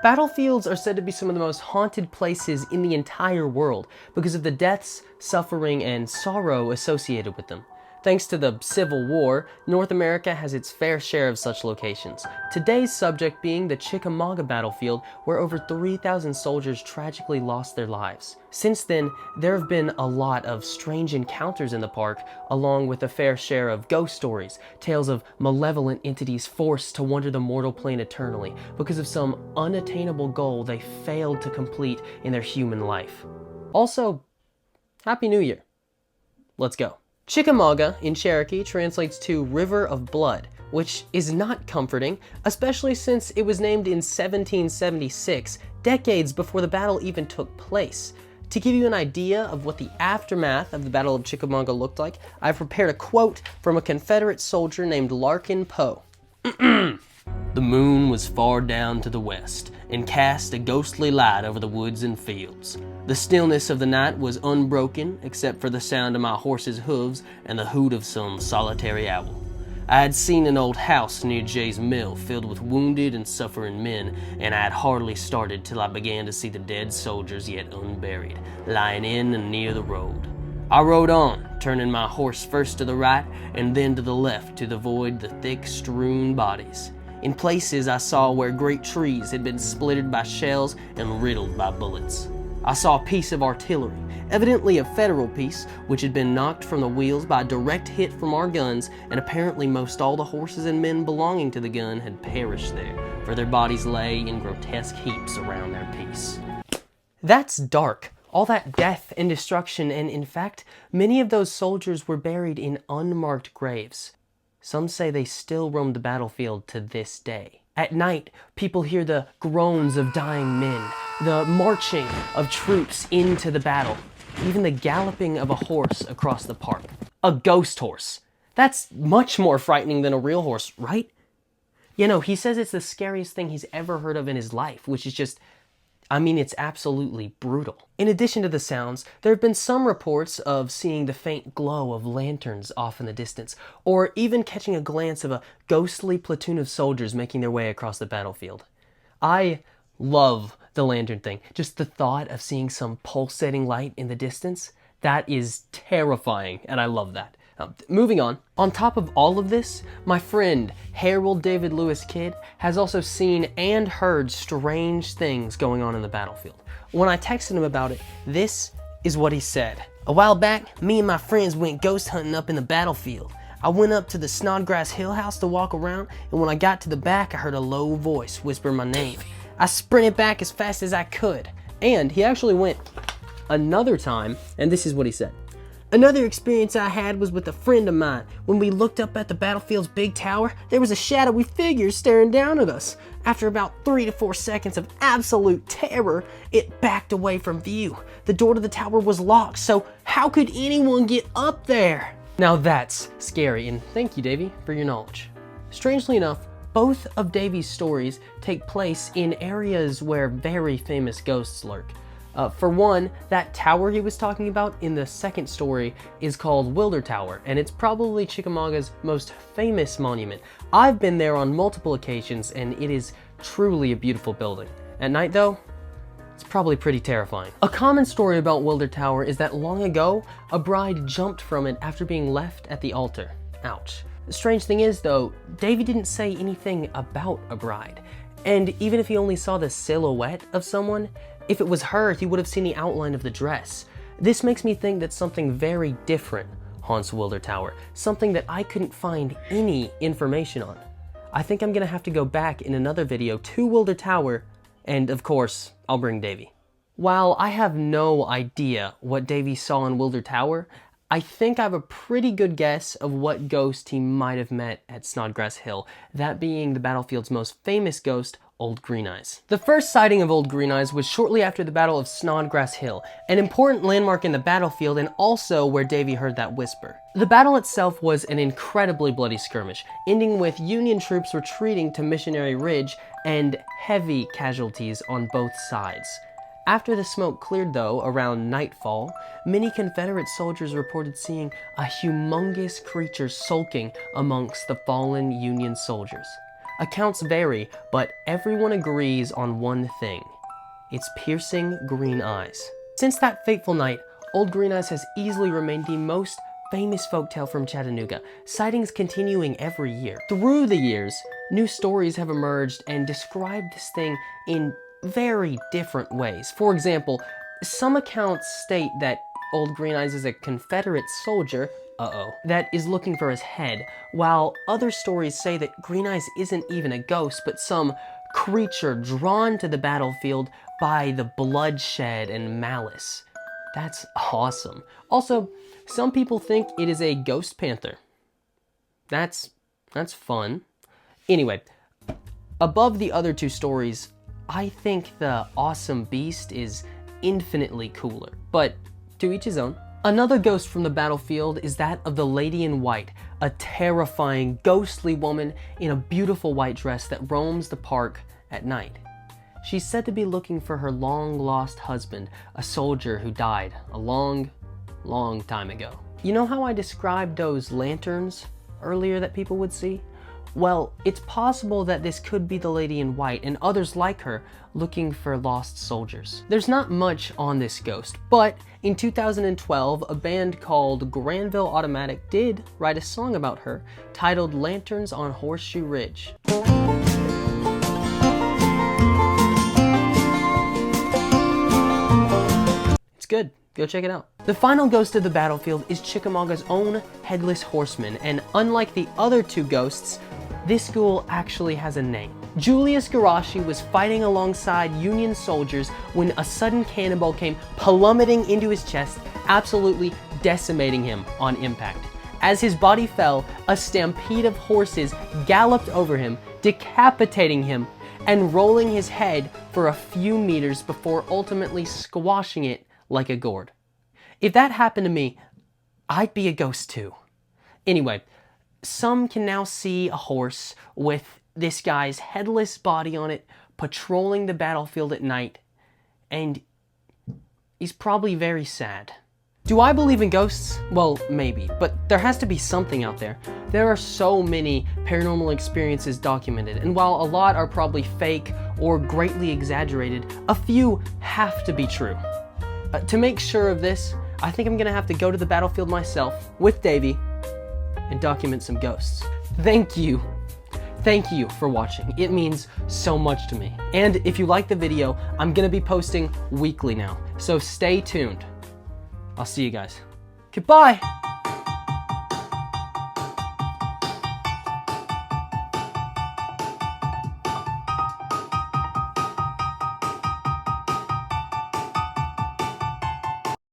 Battlefields are said to be some of the most haunted places in the entire world because of the deaths, suffering, and sorrow associated with them. Thanks to the Civil War, North America has its fair share of such locations. Today's subject being the Chickamauga battlefield, where over 3,000 soldiers tragically lost their lives. Since then, there have been a lot of strange encounters in the park, along with a fair share of ghost stories, tales of malevolent entities forced to wander the mortal plane eternally because of some unattainable goal they failed to complete in their human life. Also, Happy New Year. Let's go. Chickamauga in Cherokee translates to River of Blood, which is not comforting, especially since it was named in 1776, decades before the battle even took place. To give you an idea of what the aftermath of the Battle of Chickamauga looked like, I've prepared a quote from a Confederate soldier named Larkin Poe. The moon was far down to the west, and cast a ghostly light over the woods and fields. The stillness of the night was unbroken, except for the sound of my horse's hooves and the hoot of some solitary owl. I had seen an old house near Jay's mill filled with wounded and suffering men, and I had hardly started till I began to see the dead soldiers yet unburied, lying in and near the road. I rode on, turning my horse first to the right and then to the left to avoid the thick strewn bodies. In places I saw where great trees had been splittered by shells and riddled by bullets. I saw a piece of artillery, evidently a Federal piece, which had been knocked from the wheels by a direct hit from our guns, and apparently most all the horses and men belonging to the gun had perished there, for their bodies lay in grotesque heaps around their piece. That's dark. All that death and destruction, and in fact, many of those soldiers were buried in unmarked graves. Some say they still roam the battlefield to this day. At night, people hear the groans of dying men, the marching of troops into the battle, even the galloping of a horse across the park. A ghost horse. That's much more frightening than a real horse, right? You know, he says it's the scariest thing he's ever heard of in his life, which is just, it's absolutely brutal. In addition to the sounds, there have been some reports of seeing the faint glow of lanterns off in the distance, or even catching a glance of a ghostly platoon of soldiers making their way across the battlefield. I love the lantern thing. Just the thought of seeing some pulsating light in the distance, that is terrifying, and I love that. Moving on. On top of all of this, my friend Harold David Lewis Kidd has also seen and heard strange things going on in the battlefield. When I texted him about it, this is what he said. A while back, me and my friends went ghost hunting up in the battlefield. I went up to the Snodgrass Hill House to walk around, and when I got to the back, I heard a low voice whisper my name. I sprinted back as fast as I could. And he actually went another time, and this is what he said. Another experience I had was with a friend of mine. When we looked up at the battlefield's big tower, there was a shadowy figure staring down at us. After about 3 to 4 seconds of absolute terror, it backed away from view. The door to the tower was locked, so how could anyone get up there? Now that's scary, and thank you, Davey, for your knowledge. Strangely enough, both of Davey's stories take place in areas where very famous ghosts lurk. For one, that tower he was talking about in the second story is called Wilder Tower, and it's probably Chickamauga's most famous monument. I've been there on multiple occasions, and it is truly a beautiful building. At night, though, it's probably pretty terrifying. A common story about Wilder Tower is that long ago, a bride jumped from it after being left at the altar. Ouch. The strange thing is, though, Davey didn't say anything about a bride. And even if he only saw the silhouette of someone, if it was her, he would have seen the outline of the dress. This makes me think that something very different haunts Wilder Tower, something that I couldn't find any information on. I think I'm gonna have to go back in another video to Wilder Tower, and of course, I'll bring Davey. While I have no idea what Davey saw in Wilder Tower, I think I have a pretty good guess of what ghost he might have met at Snodgrass Hill, that being the battlefield's most famous ghost, Old Green Eyes. The first sighting of Old Green Eyes was shortly after the Battle of Snodgrass Hill, an important landmark in the battlefield and also where Davey heard that whisper. The battle itself was an incredibly bloody skirmish, ending with Union troops retreating to Missionary Ridge and heavy casualties on both sides. After the smoke cleared, though, around nightfall, many Confederate soldiers reported seeing a humongous creature sulking amongst the fallen Union soldiers. Accounts vary, but everyone agrees on one thing: its piercing green eyes. Since that fateful night, Old Green Eyes has easily remained the most famous folktale from Chattanooga, sightings continuing every year. Through the years, new stories have emerged and described this thing in very different ways. For example, some accounts state that Old Green Eyes is a Confederate soldier, that is looking for his head, while other stories say that Green Eyes isn't even a ghost, but some creature drawn to the battlefield by the bloodshed and malice. That's awesome. Also, some people think it is a ghost panther. That's fun. Anyway, above the other two stories, I think the awesome beast is infinitely cooler, but to each his own. Another ghost from the battlefield is that of the Lady in White, a terrifying, ghostly woman in a beautiful white dress that roams the park at night. She's said to be looking for her long-lost husband, a soldier who died a long, long time ago. You know how I described those lanterns earlier that people would see? Well, it's possible that this could be the Lady in White and others like her looking for lost soldiers. There's not much on this ghost, but in 2012, a band called Granville Automatic did write a song about her titled Lanterns on Horseshoe Ridge. It's good. Go check it out. The final ghost of the battlefield is Chickamauga's own headless horseman, and unlike the other two ghosts, this ghoul actually has a name. Julius Garashi was fighting alongside Union soldiers when a sudden cannonball came plummeting into his chest, absolutely decimating him on impact. As his body fell, a stampede of horses galloped over him, decapitating him and rolling his head for a few meters before ultimately squashing it like a gourd. If that happened to me, I'd be a ghost too. Anyway, some can now see a horse with this guy's headless body on it patrolling the battlefield at night, and he's probably very sad. Do I believe in ghosts? Well, maybe, but there has to be something out there. There are so many paranormal experiences documented, and while a lot are probably fake or greatly exaggerated, a few have to be true. To make sure of this, I think I'm gonna have to go to the battlefield myself with Davey and document some ghosts. Thank you for watching. It means so much to me. And if you like the video, I'm gonna be posting weekly now, so stay tuned. I'll see you guys. Goodbye!